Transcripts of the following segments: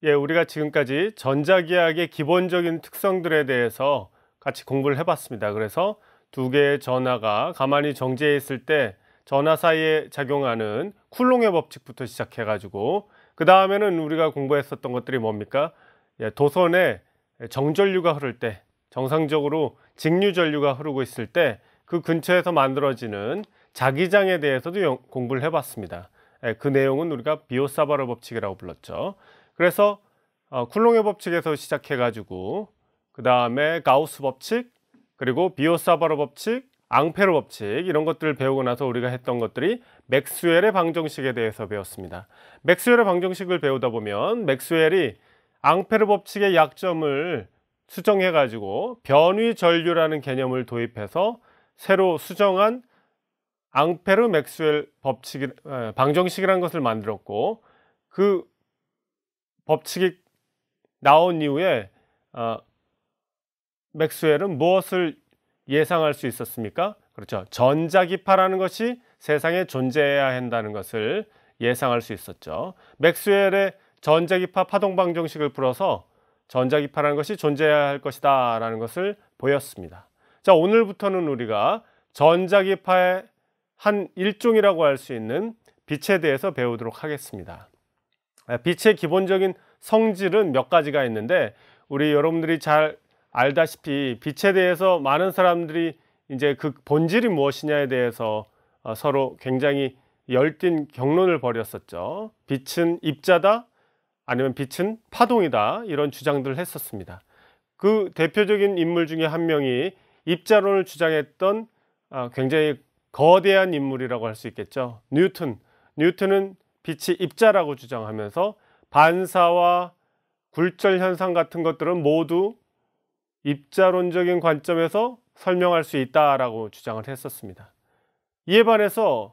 예, 우리가 지금까지 전자기학의 기본적인 특성들에 대해서 같이 공부를 해봤습니다. 그래서 두 개의 전하가 가만히 정지해 있을 때 전하 사이에 작용하는 쿨롱의 법칙부터 시작해가지고 그 다음에는 우리가 공부했었던 것들이 뭡니까? 예, 도선에 정전류가 흐를 때, 정상적으로 직류전류가 흐르고 있을 때 그 근처에서 만들어지는 자기장에 대해서도 공부를 해봤습니다. 예, 그 내용은 우리가 비오사바르 법칙이라고 불렀죠. 그래서 쿨롱의 법칙에서 시작해 가지고 그 다음에 가우스 법칙, 그리고 비오사바르 법칙, 앙페르 법칙, 이런 것들을 배우고 나서 우리가 했던 것들이 맥스웰의 방정식에 대해서 배웠습니다. 맥스웰의 방정식을 배우다 보면 맥스웰이 앙페르 법칙의 약점을 수정해 가지고 변위 전류라는 개념을 도입해서 새로 수정한 앙페르 맥스웰 법칙 방정식이라는 것을 만들었고, 그 법칙이 나온 이후에 맥스웰은 무엇을 예상할 수 있었습니까? 그렇죠. 전자기파라는 것이 세상에 존재해야 한다는 것을 예상할 수 있었죠. 맥스웰의 전자기파 파동 방정식을 풀어서 전자기파라는 것이 존재해야 할 것이다 라는 것을 보였습니다. 자, 오늘부터는 우리가 전자기파의 한 일종이라고 할 수 있는 빛에 대해서 배우도록 하겠습니다. 빛의 기본적인 성질은 몇 가지가 있는데, 우리 여러분들이 잘 알다시피 빛에 대해서 많은 사람들이 이제 그 본질이 무엇이냐에 대해서 서로 굉장히 열띤 경론을 벌였었죠. 빛은 입자다, 아니면 빛은 파동이다, 이런 주장들을 했었습니다. 그 대표적인 인물 중에 한 명이 입자론을 주장했던 굉장히 거대한 인물이라고 할 수 있겠죠. 뉴턴은 빛이 입자라고 주장하면서 반사와 굴절 현상 같은 것들은 모두 입자론적인 관점에서 설명할 수 있다라고 주장을 했었습니다. 이에 반해서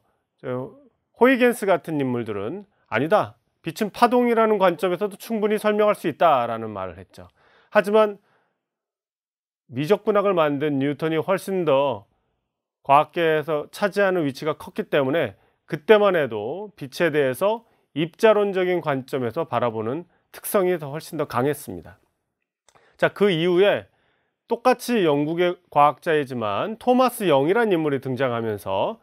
호이겐스 같은 인물들은 아니다, 빛은 파동이라는 관점에서도 충분히 설명할 수 있다라는 말을 했죠. 하지만 미적분학을 만든 뉴턴이 훨씬 더 과학계에서 차지하는 위치가 컸기 때문에 그때만 해도 빛에 대해서 입자론적인 관점에서 바라보는 특성이 훨씬 더 강했습니다. 자, 그 이후에 똑같이 영국의 과학자이지만 토마스 영이라는 인물이 등장하면서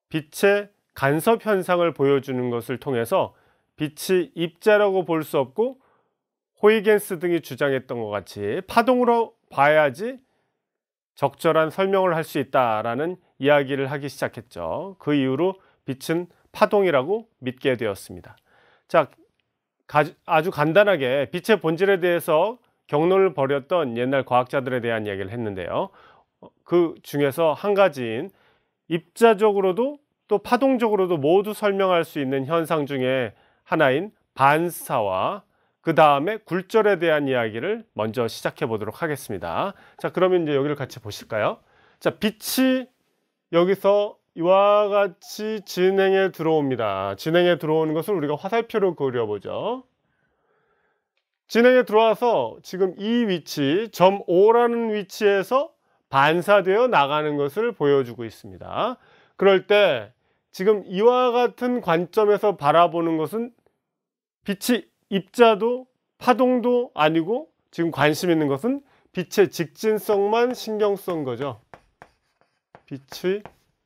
빛의 간섭 현상을 보여주는 것을 통해서 빛이 입자라고 볼 수 없고 호이겐스 등이 주장했던 것 같이 파동으로 봐야지 적절한 설명을 할 수 있다라는 이야기를 하기 시작했죠. 그 이후로 빛은 파동이라고 믿게 되었습니다. 자, 아주 간단하게 빛의 본질에 대해서 경론을 벌였던 옛날 과학자들에 대한 이야기를 했는데요. 그 중에서 한 가지인 입자적으로도 또 파동적으로도 모두 설명할 수 있는 현상 중에 하나인 반사와 그 다음에 굴절에 대한 이야기를 먼저 시작해 보도록 하겠습니다. 자, 그러면 이제 여기를 같이 보실까요? 자, 빛이 여기서 이와 같이 진행에 들어옵니다. 진행에 들어오는 것을 우리가 화살표로 그려보죠. 진행에 들어와서 지금 이 위치, 점 O라는 위치에서 반사되어 나가는 것을 보여주고 있습니다. 그럴 때 지금 이와 같은 관점에서 바라보는 것은 빛이 입자도 파동도 아니고 지금 관심 있는 것은 빛의 직진성만 신경 쓴 거죠. 빛의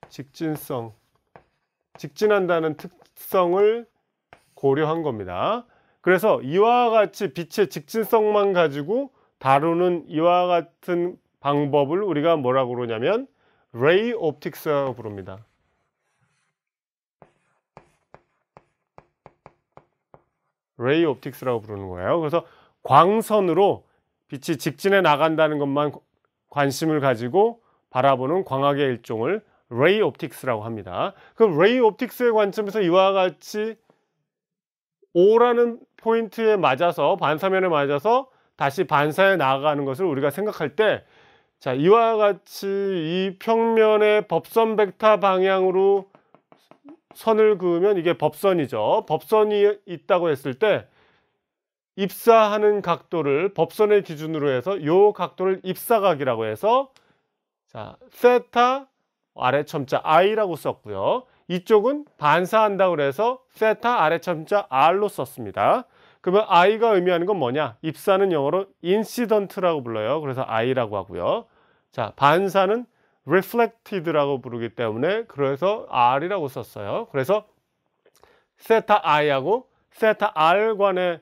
직진성, 직진한다는 특성을 고려한 겁니다. 그래서 이와 같이 빛의 직진성만 가지고 다루는 이와 같은 방법을 우리가 뭐라고 그러냐면 레이 옵틱스라고 부릅니다. 레이 옵틱스라고 부르는 거예요. 그래서 광선으로 빛이 직진해 나간다는 것만 관심을 가지고 바라보는 광학의 일종을 레이 옵틱스라고 합니다. 그럼 레이 옵틱스의 관점에서 이와 같이 O라는 포인트에 맞아서, 반사면에 맞아서 다시 반사해 나가는 것을 우리가 생각할 때, 자, 이와 같이 이 평면의 법선 벡터 방향으로 선을 그으면 이게 법선이죠. 법선이 있다고 했을 때 입사하는 각도를 법선의 기준으로 해서 이 각도를 입사각이라고 해서, 자, 세타 아래 첨자 i라고 썼고요. 이쪽은 반사한다고 해서 세타 아래 첨자 r로 썼습니다. 그러면 I가 의미하는 건 뭐냐? 입사는 영어로 incident라고 불러요. 그래서 I라고 하고요. 자, 반사는 reflected라고 부르기 때문에 그래서 R이라고 썼어요. 그래서 세타 I하고 세타 R 간의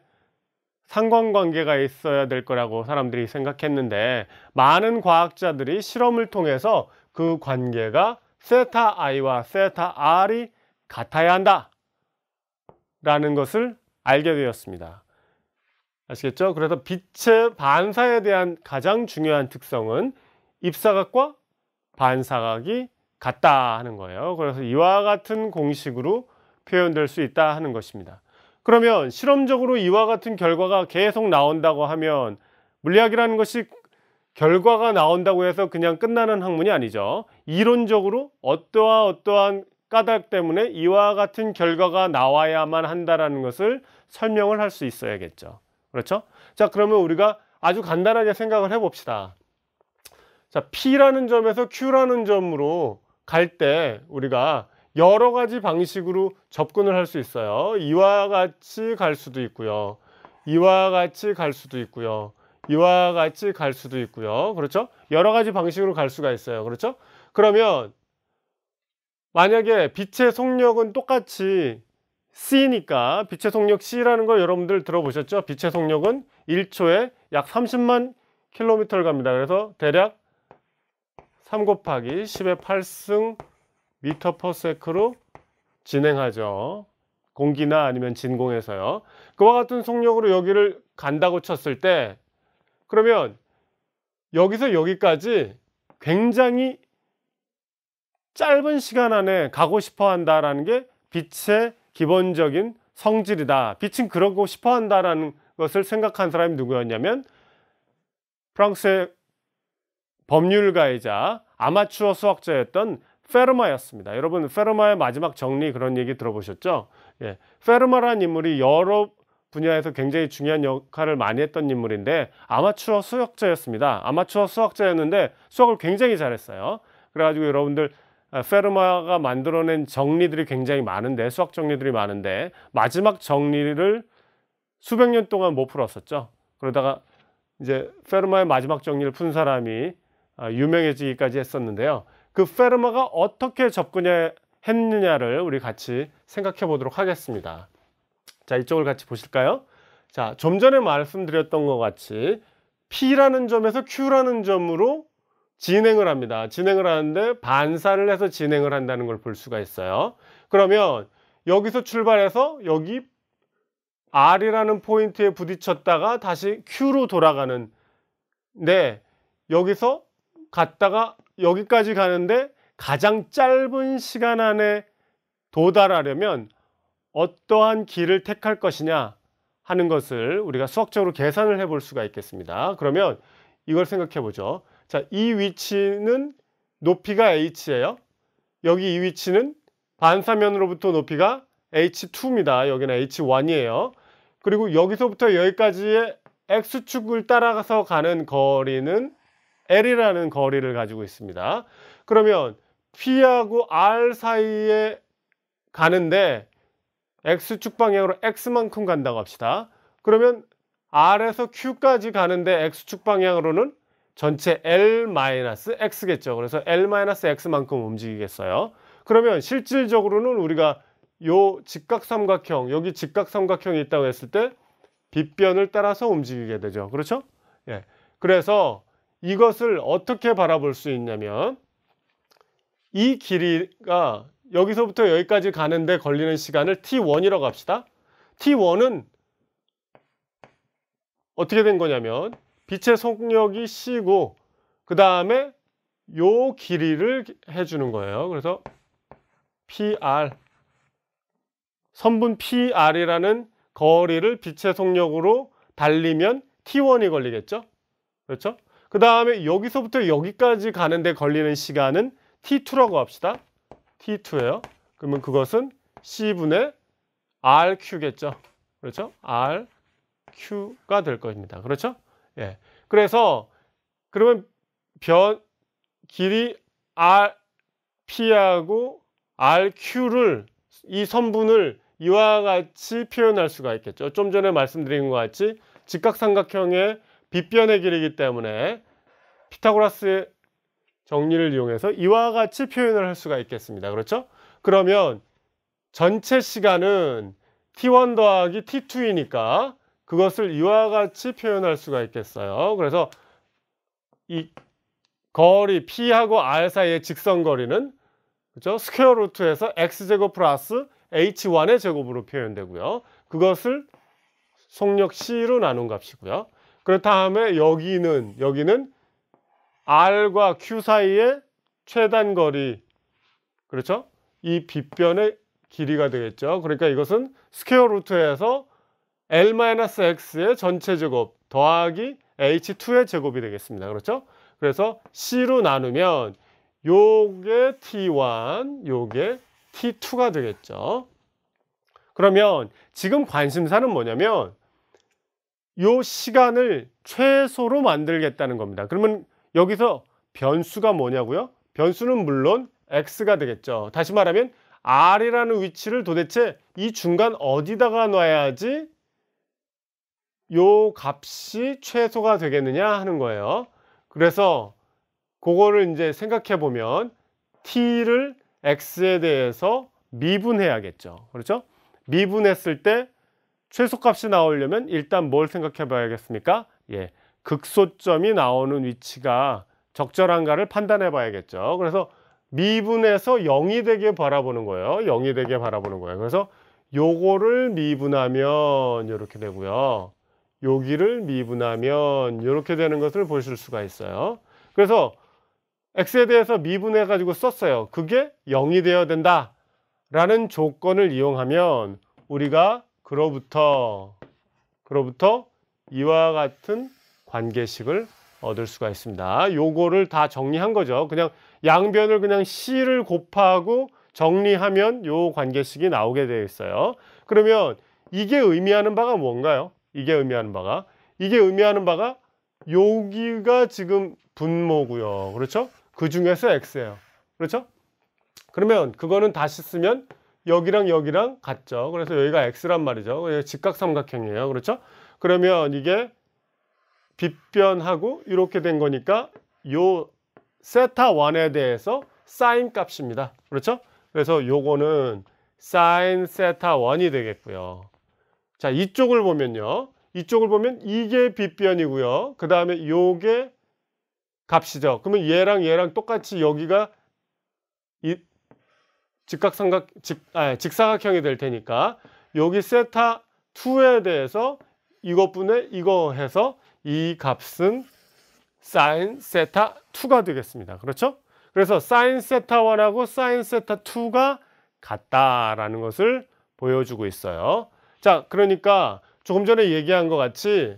상관관계가 있어야 될 거라고 사람들이 생각했는데, 많은 과학자들이 실험을 통해서 그 관계가 세타 I와 세타 R이 같아야 한다 라는 것을 알게 되었습니다. 아시겠죠? 그래서 빛의 반사에 대한 가장 중요한 특성은 입사각과 반사각이 같다 하는 거예요. 그래서 이와 같은 공식으로 표현될 수 있다 하는 것입니다. 그러면 실험적으로 이와 같은 결과가 계속 나온다고 하면, 물리학이라는 것이 결과가 나온다고 해서 그냥 끝나는 학문이 아니죠. 이론적으로 어떠한 까닭 때문에 이와 같은 결과가 나와야만 한다라는 것을 설명을 할 수 있어야겠죠. 그렇죠? 자, 그러면 우리가 아주 간단하게 생각을 해봅시다. 자, P라는 점에서 Q라는 점으로 갈 때 우리가 여러 가지 방식으로 접근을 할 수 있어요. 이와 같이 갈 수도 있고요. 이와 같이 갈 수도 있고요. 이와 같이 갈 수도 있고요. 그렇죠? 여러 가지 방식으로 갈 수가 있어요. 그렇죠? 그러면 만약에 빛의 속력은 똑같이 C니까, 빛의 속력 C라는 거 여러분들 들어보셨죠? 빛의 속력은 1초에 약 30만 킬로미터를 갑니다. 그래서 대략 3 곱하기 10의 8승 미터 퍼 세크로 진행하죠. 공기나 아니면 진공에서요. 그와 같은 속력으로 여기를 간다고 쳤을 때, 그러면 여기서 여기까지 굉장히 짧은 시간 안에 가고 싶어 한다라는 게 빛의 기본적인 성질이다. 빛은 그러고 싶어 한다라는 것을 생각한 사람이 누구였냐면, 프랑스의 법률가이자 아마추어 수학자였던 페르마였습니다. 여러분, 페르마의 마지막 정리 그런 얘기 들어보셨죠? 예, 페르마라는 인물이 여러 분야에서 굉장히 중요한 역할을 많이 했던 인물인데, 아마추어 수학자였습니다. 아마추어 수학자였는데 수학을 굉장히 잘했어요. 그래가지고 여러분들, 페르마가 만들어낸 정리들이 굉장히 많은데, 수학 정리들이 많은데 마지막 정리를 수백 년 동안 못 풀었었죠. 그러다가 이제 페르마의 마지막 정리를 푼 사람이 유명해지기까지 했었는데요. 그 페르마가 어떻게 접근했느냐를 우리 같이 생각해 보도록 하겠습니다. 자, 이쪽을 같이 보실까요? 자, 좀 전에 말씀드렸던 것 같이 P라는 점에서 Q라는 점으로 진행을 합니다. 진행을 하는데 반사를 해서 진행을 한다는 걸 볼 수가 있어요. 그러면 여기서 출발해서 여기 R이라는 포인트에 부딪혔다가 다시 Q로 돌아가는, 네, 여기서 갔다가 여기까지 가는데 가장 짧은 시간 안에 도달하려면 어떠한 길을 택할 것이냐 하는 것을 우리가 수학적으로 계산을 해볼 수가 있겠습니다. 그러면 이걸 생각해 보죠. 자, 이 위치는 높이가 h예요. 여기 이 위치는 반사면으로부터 높이가 h2입니다. 여기는 h1이에요. 그리고 여기서부터 여기까지의 x축을 따라가서 가는 거리는 L이라는 거리를 가지고 있습니다. 그러면 P하고 R 사이에 가는데 X축 방향으로 X만큼 간다고 합시다. 그러면 R에서 Q까지 가는데 X축 방향으로는 전체 L-X겠죠. 그래서 L-X만큼 움직이겠어요. 그러면 실질적으로는 우리가 요 직각삼각형, 여기 직각삼각형이 있다고 했을 때 빗변을 따라서 움직이게 되죠. 그렇죠? 예. 그래서 이것을 어떻게 바라볼 수 있냐면, 이 길이가 여기서부터 여기까지 가는데 걸리는 시간을 T1이라고 합시다. T1은 어떻게 된 거냐면, 빛의 속력이 C고 그 다음에 요 길이를 해주는 거예요. 그래서 PR, 선분 PR이라는 거리를 빛의 속력으로 달리면 T1이 걸리겠죠. 그렇죠? 그 다음에 여기서부터 여기까지 가는데 걸리는 시간은 T2라고 합시다. T2예요. 그러면 그것은 C분의 RQ겠죠. 그렇죠? RQ가 될 것입니다. 그렇죠? 예. 그래서 그러면 길이 RP하고 RQ를, 이 선분을 이와 같이 표현할 수가 있겠죠. 좀 전에 말씀드린 것 같이 직각삼각형의 빗변의 길이기 때문에 피타고라스의 정리를 이용해서 이와 같이 표현을 할 수가 있겠습니다. 그렇죠? 그러면 전체 시간은 t1 더하기 t2이니까 그것을 이와 같이 표현할 수가 있겠어요. 그래서 이 거리 P하고 R 사이의 직선거리는 그죠? 스퀘어 루트에서 x제곱 플러스 h1의 제곱으로 표현되고요. 그것을 속력 C로 나눈 값이고요. 그 다음에 여기는 R과 Q 사이의 최단 거리, 그렇죠? 이 빗변의 길이가 되겠죠. 그러니까 이것은 스퀘어 루트에서 L-X의 전체 제곱 더하기 H2의 제곱이 되겠습니다. 그렇죠? 그래서 C로 나누면 요게 T1, 요게 T2가 되겠죠. 그러면 지금 관심사는 뭐냐면 요 시간을 최소로 만들겠다는 겁니다. 그러면 여기서 변수가 뭐냐고요? 변수는 물론 X가 되겠죠. 다시 말하면 R이라는 위치를 도대체 이 중간 어디다가 놔야지 요 값이 최소가 되겠느냐 하는 거예요. 그래서 그거를 이제 생각해 보면 t를 x에 대해서 미분해야겠죠. 그렇죠? 미분했을 때 최소값이 나오려면 일단 뭘 생각해 봐야겠습니까? 예, 극소점이 나오는 위치가 적절한가를 판단해 봐야겠죠. 그래서 미분해서 0이 되게 바라보는 거예요. 0이 되게 바라보는 거예요. 그래서 요거를 미분하면 이렇게 되고요. 여기를 미분하면 이렇게 되는 것을 보실 수가 있어요. 그래서 x에 대해서 미분해 가지고 썼어요. 그게 0이 되어야 된다 라는 조건을 이용하면 우리가 그로부터 이와 같은 관계식을 얻을 수가 있습니다. 요거를 다 정리한 거죠. 그냥 양변을 그냥 C를 곱하고 정리하면 요 관계식이 나오게 되어 있어요. 그러면 이게 의미하는 바가 뭔가요? 이게 의미하는 바가 여기가 지금 분모고요. 그렇죠? 그 중에서 x예요. 그렇죠? 그러면 그거는 다시 쓰면 여기랑 여기랑 같죠. 그래서 여기가 x란 말이죠. 직각삼각형이에요. 그렇죠? 그러면 이게 빗변하고 이렇게 된 거니까 요 세타1에 대해서 사인 값입니다. 그렇죠? 그래서 요거는 사인 세타1이 되겠고요. 자, 이쪽을 보면요. 이쪽을 보면 이게 빗변이고요. 그 다음에 요게 값이죠. 그러면 얘랑 똑같이 여기가 이 직사각형이 될 테니까 여기 세타 2에 대해서 이것분의 이거 해서 이 값은 사인 세타 2가 되겠습니다. 그렇죠? 그래서 사인 세타 1하고 사인 세타 2가 같다라는 것을 보여주고 있어요. 자, 그러니까 조금 전에 얘기한 것 같이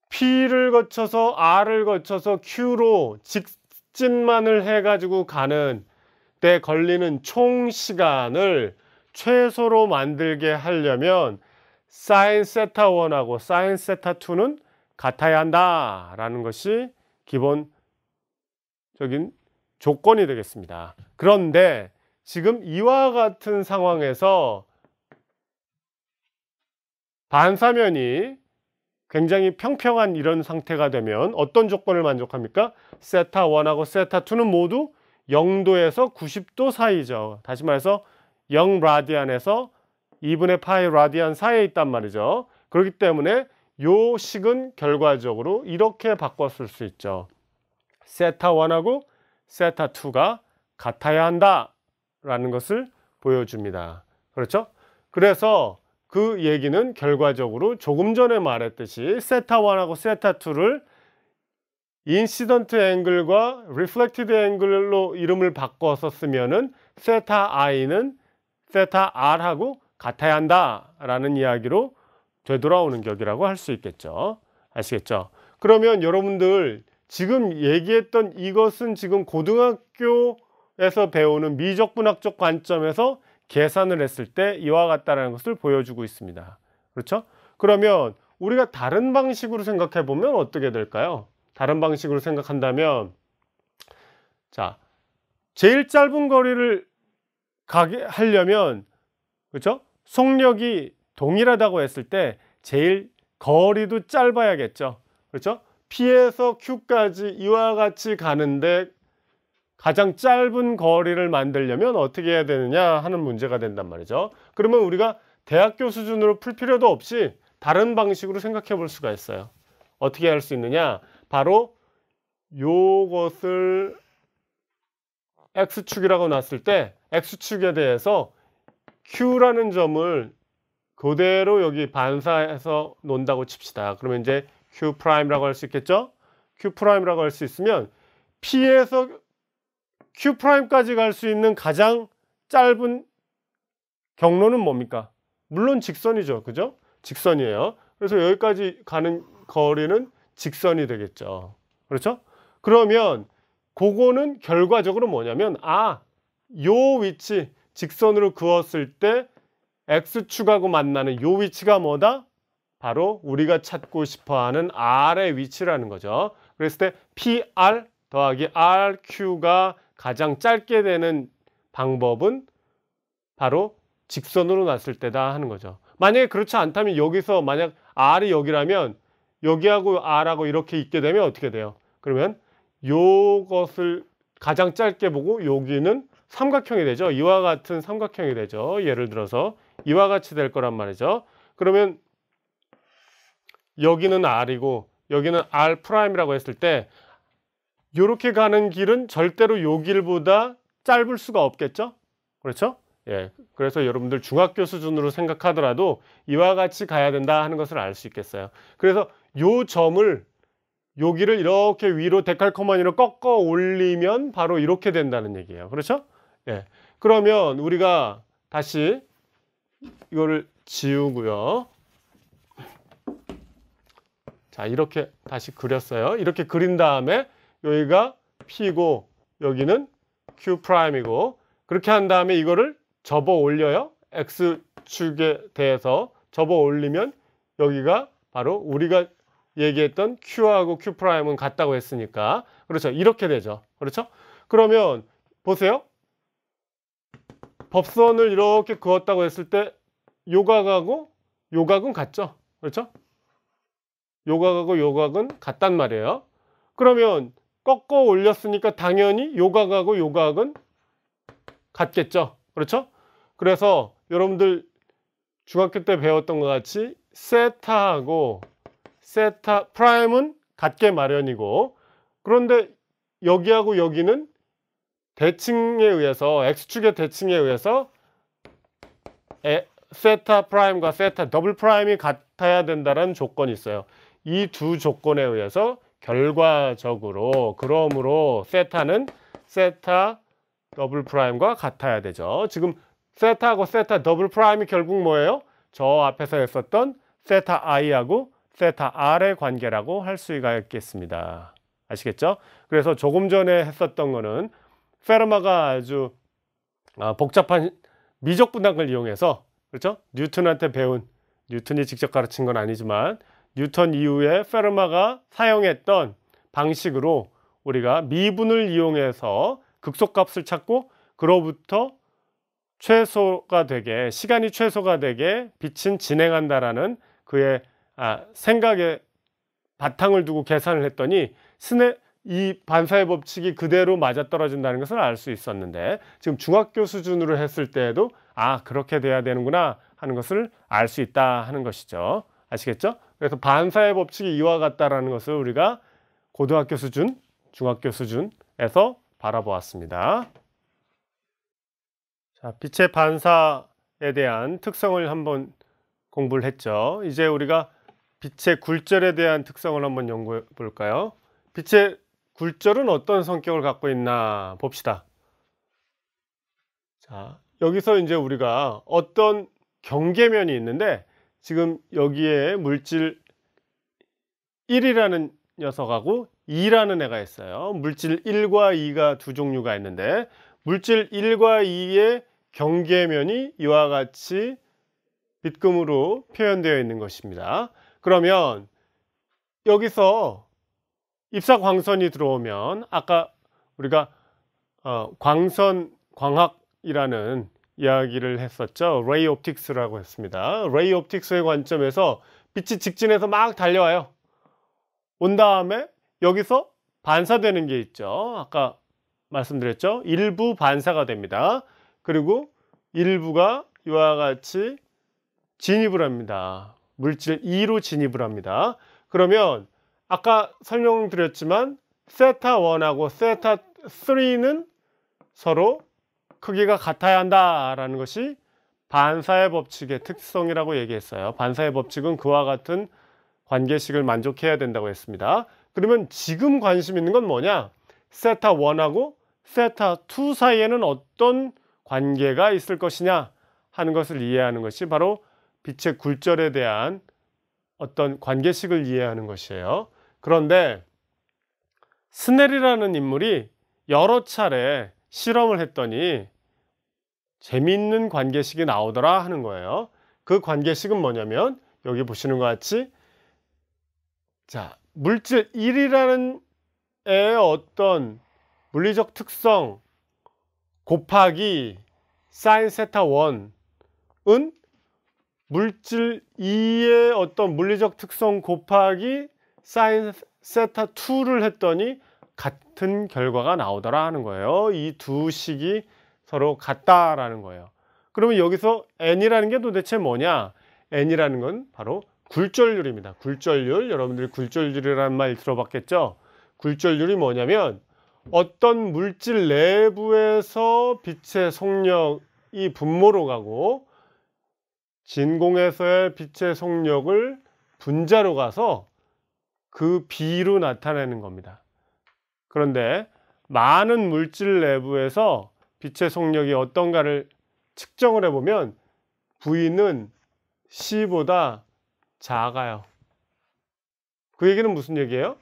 P를 거쳐서 R을 거쳐서 Q로 직진만을 해가지고 가는 때 걸리는 총 시간을 최소로 만들게 하려면 사인 세타 1하고 사인 세타 2는 같아야 한다라는 것이 기본적인 조건이 되겠습니다. 그런데 지금 이와 같은 상황에서 반사면이 굉장히 평평한 이런 상태가 되면 어떤 조건을 만족합니까? 세타 1하고 세타 2는 모두 0도에서 90도 사이죠. 다시 말해서 0 라디안에서 2분의 파이 라디안 사이에 있단 말이죠. 그렇기 때문에 요 식은 결과적으로 이렇게 바꿨을 수 있죠. 세타 1하고 세타 2가 같아야 한다라는 것을 보여줍니다. 그렇죠? 그래서 그 얘기는 결과적으로 조금 전에 말했듯이 세타 1하고 세타 2를 인시던트 앵글과 리플렉티드 앵글로 이름을 바꿔서 쓰면은 세타 i는 세타 r하고 같아야 한다라는 이야기로 되돌아오는 격이라고 할 수 있겠죠. 아시겠죠? 그러면 여러분들 지금 얘기했던 이것은 지금 고등학교에서 배우는 미적분학적 관점에서 계산을 했을 때 이와 같다는 것을 보여주고 있습니다. 그렇죠? 그러면 우리가 다른 방식으로 생각해 보면 어떻게 될까요? 다른 방식으로 생각한다면 자, 제일 짧은 거리를 가게 하려면 그렇죠? 속력이 동일하다고 했을 때 제일 거리도 짧아야겠죠. 그렇죠? P에서 Q까지 이와 같이 가는데 가장 짧은 거리를 만들려면 어떻게 해야 되느냐 하는 문제가 된단 말이죠. 그러면 우리가 대학교 수준으로 풀 필요도 없이 다른 방식으로 생각해 볼 수가 있어요. 어떻게 할 수 있느냐? 바로 요것을 X축이라고 놨을 때 X축에 대해서 Q라는 점을 그대로 여기 반사해서 놓는다고 칩시다. 그러면 이제 Q'라고 할 수 있겠죠? Q'라고 할 수 있으면 P에서 Q'까지 갈 수 있는 가장 짧은 경로는 뭡니까? 물론 직선이죠. 그죠? 직선이에요. 그래서 여기까지 가는 거리는 직선이 되겠죠. 그렇죠? 그러면 그거는 결과적으로 뭐냐면 요 위치 직선으로 그었을 때 X축하고 만나는 요 위치가 뭐다? 바로 우리가 찾고 싶어하는 R의 위치라는 거죠. 그랬을 때 PR 더하기 RQ가 가장 짧게 되는 방법은 바로 직선으로 놨을 때다 하는 거죠. 만약에 그렇지 않다면 여기서 만약 R이 여기라면 여기하고 R하고 이렇게 있게 되면 어떻게 돼요? 그러면 요것을 가장 짧게 보고 여기는 삼각형이 되죠. 이와 같은 삼각형이 되죠. 예를 들어서 이와 같이 될 거란 말이죠. 그러면 여기는 R이고 여기는 R'이라고 했을 때 이렇게 가는 길은 절대로 요 길보다 짧을 수가 없겠죠? 그렇죠? 예. 그래서 여러분들 중학교 수준으로 생각하더라도 이와 같이 가야 된다 하는 것을 알 수 있겠어요. 그래서 요 점을 여기를 이렇게 위로 데칼코마니로 꺾어 올리면 바로 이렇게 된다는 얘기예요. 그렇죠? 예. 그러면 우리가 다시 이거를 지우고요. 자, 이렇게 다시 그렸어요. 이렇게 그린 다음에 여기가 P고 여기는 Q'이고 그렇게 한 다음에 이거를 접어 올려요. X축에 대해서 접어 올리면 여기가 바로 우리가 얘기했던 Q하고 Q'은 같다고 했으니까 그렇죠. 이렇게 되죠. 그렇죠? 그러면 보세요. 법선을 이렇게 그었다고 했을 때 요각하고 요각은 같죠. 그렇죠? 요각하고 요각은 같단 말이에요. 그러면 꺾어 올렸으니까 당연히 요각하고 요각은 같겠죠. 그렇죠? 그래서 여러분들 중학교 때 배웠던 것 같이 세타하고 세타 프라임은 같게 마련이고 그런데 여기하고 여기는 대칭에 의해서 X축의 대칭에 의해서 세타 프라임과 세타 더블 프라임이 같아야 된다는 조건이 있어요. 이 두 조건에 의해서 결과적으로 그러므로 세타는 세타 더블 프라임과 같아야 되죠. 지금 세타하고 세타 더블 프라임이 결국 뭐예요? 저 앞에서 했었던 세타 i하고 세타 r의 관계라고 할 수가 있겠습니다. 아시겠죠? 그래서 조금 전에 했었던 거는 페르마가 아주 복잡한 미적 분학을 이용해서 그렇죠? 뉴턴한테 배운 뉴턴이 직접 가르친 건 아니지만 뉴턴 이후에 페르마가 사용했던 방식으로 우리가 미분을 이용해서 극소값을 찾고 그로부터 최소가 되게 시간이 최소가 되게 빛은 진행한다라는 그의 생각에 바탕을 두고 계산을 했더니 이 반사의 법칙이 그대로 맞아떨어진다는 것을 알 수 있었는데 지금 중학교 수준으로 했을 때에도 그렇게 돼야 되는구나 하는 것을 알 수 있다 하는 것이죠. 아시겠죠? 그래서 반사의 법칙이 이와 같다라는 것을 우리가 고등학교 수준, 중학교 수준에서 바라보았습니다. 자, 빛의 반사에 대한 특성을 한번 공부를 했죠. 이제 우리가 빛의 굴절에 대한 특성을 한번 연구해 볼까요? 빛의 굴절은 어떤 성격을 갖고 있나 봅시다. 자, 여기서 이제 우리가 어떤 경계면이 있는데 지금 여기에 물질 1이라는 녀석하고 2라는 애가 있어요. 물질 1과 2가 두 종류가 있는데 물질 1과 2의 경계면이 이와 같이 빗금으로 표현되어 있는 것입니다. 그러면 여기서 입사광선이 들어오면 아까 우리가 광학이라는 이야기를 했었죠. 레이 옵틱스라고 했습니다. 레이 옵틱스의 관점에서 빛이 직진해서 막 달려와요. 온 다음에 여기서 반사되는 게 있죠. 아까 말씀드렸죠. 일부 반사가 됩니다. 그리고 일부가 이와 같이 진입을 합니다. 물질 2로 진입을 합니다. 그러면 아까 설명드렸지만 세타 1하고 세타 3는 서로 크기가 같아야 한다라는 것이 반사의 법칙의 특성이라고 얘기했어요. 반사의 법칙은 그와 같은 관계식을 만족해야 된다고 했습니다. 그러면 지금 관심 있는 건 뭐냐? 세타 1하고 세타 2 사이에는 어떤 관계가 있을 것이냐 하는 것을 이해하는 것이 바로 빛의 굴절에 대한 어떤 관계식을 이해하는 것이에요. 그런데 스넬이라는 인물이 여러 차례 실험을 했더니 재미있는 관계식이 나오더라 하는 거예요. 그 관계식은 뭐냐면 여기 보시는 것 같이 자, 물질 1이라는 애의 어떤 물리적 특성 곱하기 사인 세타 1은 물질 2의 어떤 물리적 특성 곱하기 사인 세타 2를 했더니 같은 결과가 나오더라 하는 거예요. 이 두 식이 서로 같다라는 거예요. 그러면 여기서 n이라는 게 도대체 뭐냐? n이라는 건 바로 굴절률입니다. 굴절률, 여러분들이 굴절률이라는 말 들어봤겠죠? 굴절률이 뭐냐면 어떤 물질 내부에서 빛의 속력이 분모로 가고 진공에서의 빛의 속력을 분자로 가서 그 비로 나타내는 겁니다. 그런데 많은 물질 내부에서 빛의 속력이 어떤가를 측정을 해보면 V는 C보다 작아요. 그 얘기는 무슨 얘기예요?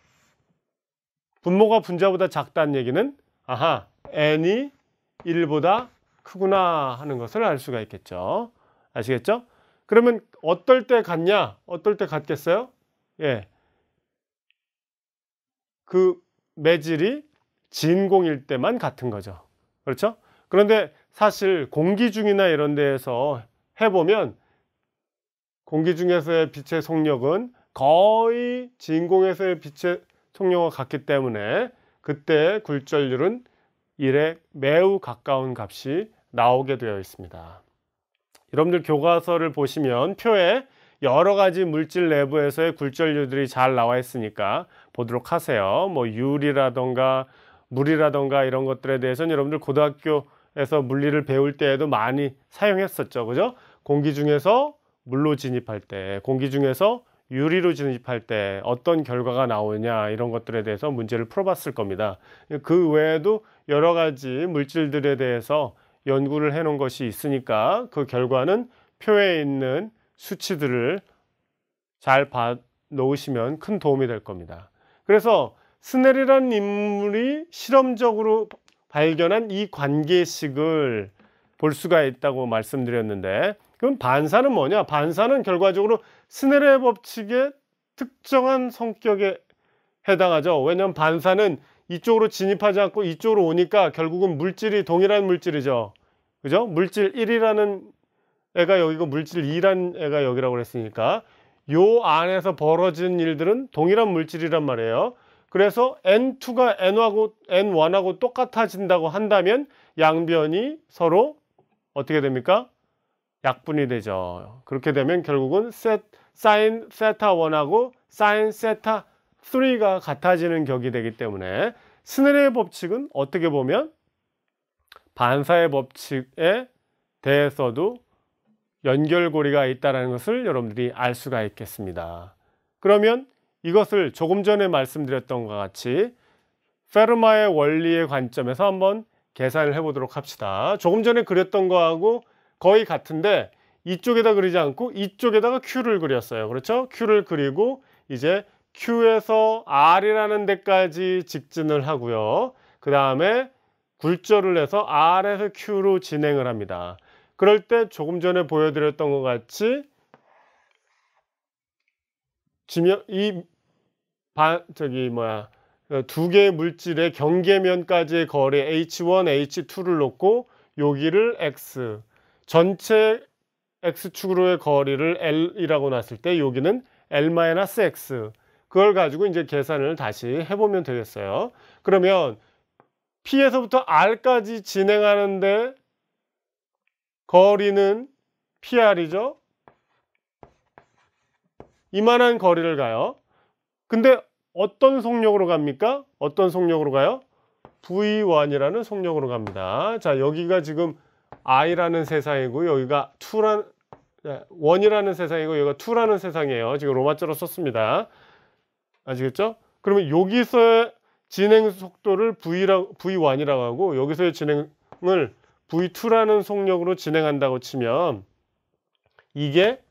분모가 분자보다 작다는 얘기는 아하, n이 1보다 크구나 하는 것을 알 수가 있겠죠. 아시겠죠? 그러면 어떨 때 같냐? 어떨 때 같겠어요? 예. 그 매질이 진공일 때만 같은 거죠. 그렇죠? 그런데 사실 공기 중이나 이런 데에서 해보면 공기 중에서의 빛의 속력은 거의 진공에서의 빛의 속력과 같기 때문에 그때 굴절률은 1에 매우 가까운 값이 나오게 되어 있습니다. 여러분들 교과서를 보시면 표에 여러 가지 물질 내부에서의 굴절률들이 잘 나와 있으니까 보도록 하세요. 뭐 유리라던가 물이라던가 이런 것들에 대해서는 여러분들 고등학교에서 물리를 배울 때에도 많이 사용했었죠. 그죠? 공기 중에서 물로 진입할 때, 공기 중에서 유리로 진입할 때 어떤 결과가 나오냐 이런 것들에 대해서 문제를 풀어봤을 겁니다. 그 외에도 여러 가지 물질들에 대해서 연구를 해놓은 것이 있으니까 그 결과는 표에 있는 수치들을 잘 놓으시면 큰 도움이 될 겁니다. 그래서 스넬이라는 인물이 실험적으로 발견한 이 관계식을 볼 수가 있다고 말씀드렸는데 그럼 반사는 뭐냐? 반사는 결과적으로 스넬의 법칙의 특정한 성격에 해당하죠. 왜냐하면 반사는 이쪽으로 진입하지 않고 이쪽으로 오니까 결국은 물질이 동일한 물질이죠. 그죠? 물질 1이라는 애가 여기고 물질 2라는 애가 여기라고 그랬으니까 요 안에서 벌어진 일들은 동일한 물질이란 말이에요. 그래서 N2가 N1하고 똑같아진다고 한다면 양변이 서로 어떻게 됩니까? 약분이 되죠. 그렇게 되면 결국은 사인 세타 1하고 사인 세타 3가 같아지는 격이 되기 때문에 스넬의 법칙은 어떻게 보면 반사의 법칙에 대해서도 연결고리가 있다는 것을 여러분들이 알 수가 있겠습니다. 그러면 이것을 조금 전에 말씀드렸던 것과 같이 페르마의 원리의 관점에서 한번 계산을 해보도록 합시다. 조금 전에 그렸던 거하고 거의 같은데 이쪽에다 그리지 않고 이쪽에다가 Q를 그렸어요. 그렇죠? Q를 그리고 이제 Q에서 R이라는 데까지 직진을 하고요. 그 다음에 굴절을 해서 R에서 Q로 진행을 합니다. 그럴 때 조금 전에 보여드렸던 것 같이 두 개의 물질의 경계면까지의 거리 H1, H2를 놓고 여기를 X, 전체 x축으로의 거리를 L이라고 놨을 때 여기는 L-X. 그걸 가지고 이제 계산을 다시 해보면 되겠어요. 그러면 P에서부터 R까지 진행하는데 거리는 PR이죠. 이만한 거리를 가요. 근데 어떤 속력으로 갑니까? 어떤 속력으로 가요? V1이라는 속력으로 갑니다. 자, 여기가 지금 I라는 세상이고 여기가 1이라는 세상이고 여기가 2라는 세상이에요. 지금 로마자로 썼습니다. 아시겠죠? 그러면 여기서의 진행 속도를 V1이라고 하고 여기서의 진행을 V2라는 속력으로 진행한다고 치면 이게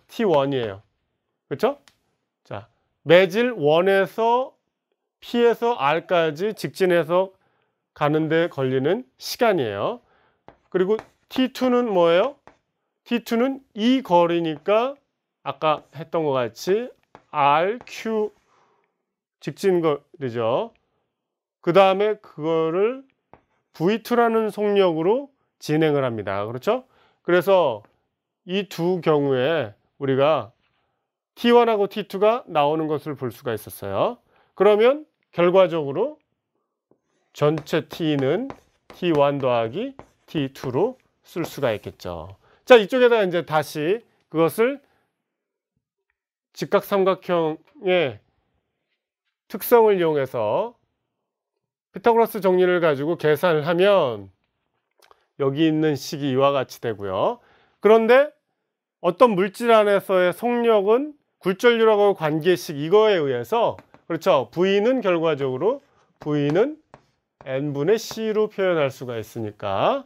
T1이에요. 그렇죠? 자, 매질 1에서 P에서 R까지 직진해서 가는데 걸리는 시간이에요. 그리고 T2는 뭐예요? T2는 이 거리니까 아까 했던 것 같이 RQ 직진 거리죠. 그 다음에 그거를 V2라는 속력으로 진행을 합니다. 그렇죠? 그래서 이 두 경우에 우리가 T1하고 T2가 나오는 것을 볼 수가 있었어요. 그러면 결과적으로 전체 T는 T1 더하기 T2로 쓸 수가 있겠죠. 자, 이쪽에다 이제 다시 그것을 직각삼각형의 특성을 이용해서 피타고라스 정리를 가지고 계산을 하면 여기 있는 식이 이와 같이 되고요. 그런데 어떤 물질 안에서의 속력은 굴절률하고 관계식 이거에 의해서 그렇죠. V는 결과적으로 V는 N분의 C로 표현할 수가 있으니까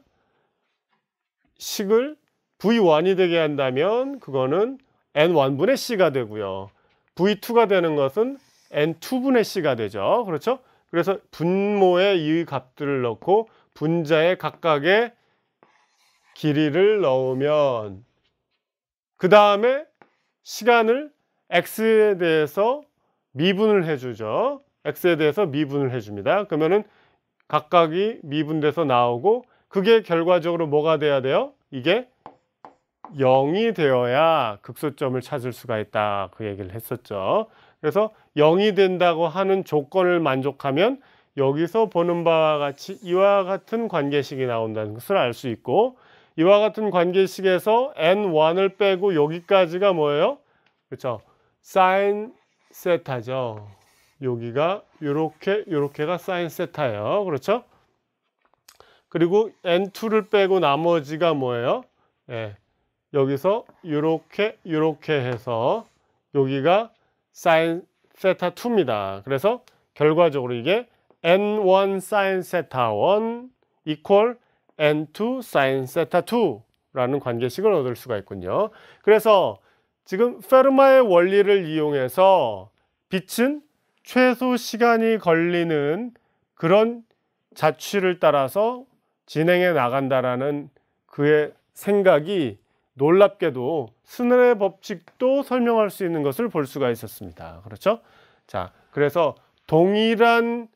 식을 V1이 되게 한다면 그거는 N1분의 C가 되고요. V2가 되는 것은 N2분의 C가 되죠. 그렇죠? 그래서 분모에 이 값들을 넣고 분자의 각각의 길이를 넣으면 그 다음에 시간을 X에 대해서 미분을 해주죠. X에 대해서 미분을 해줍니다. 그러면은 각각이 미분돼서 나오고 그게 결과적으로 뭐가 돼야 돼요? 이게 0이 되어야 극소점을 찾을 수가 있다. 그 얘기를 했었죠. 그래서 0이 된다고 하는 조건을 만족하면 여기서 보는 바와 같이 이와 같은 관계식이 나온다는 것을 알 수 있고 이와 같은 관계식에서 N1을 빼고 여기까지가 뭐예요? 그렇죠. 사인 세타죠. 여기가 요렇게가 사인 세타예요. 그렇죠? 그리고 N2를 빼고 나머지가 뭐예요? 예. 여기서 요렇게 해서 여기가 사인 세타 2입니다. 그래서 결과적으로 이게 N1 사인 세타 1 이퀄 N2 사인 세타 2라는 관계식을 얻을 수가 있군요. 그래서 지금 페르마의 원리를 이용해서 빛은 최소 시간이 걸리는 그런 자취를 따라서 진행해 나간다라는 그의 생각이 놀랍게도 스넬의 법칙도 설명할 수 있는 것을 볼 수가 있었습니다. 그렇죠? 자, 그래서 동일한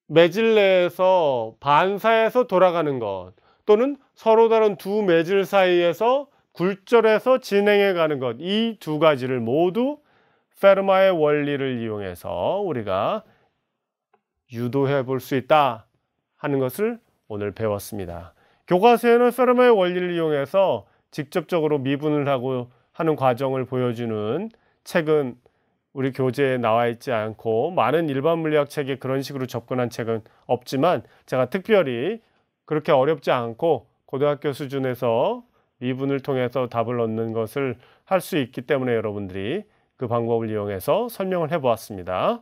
매질 내에서 반사해서 돌아가는 것 또는 서로 다른 두 매질 사이에서 굴절해서 진행해 가는 것 이 두 가지를 모두 페르마의 원리를 이용해서 우리가 유도해 볼 수 있다 하는 것을 오늘 배웠습니다. 교과서에는 페르마의 원리를 이용해서 직접적으로 미분을 하고 하는 과정을 보여주는 책은 우리 교재에 나와 있지 않고 많은 일반 물리학 책에 그런 식으로 접근한 책은 없지만 제가 특별히 그렇게 어렵지 않고 고등학교 수준에서 미분을 통해서 답을 얻는 것을 할 수 있기 때문에 여러분들이 그 방법을 이용해서 설명을 해 보았습니다.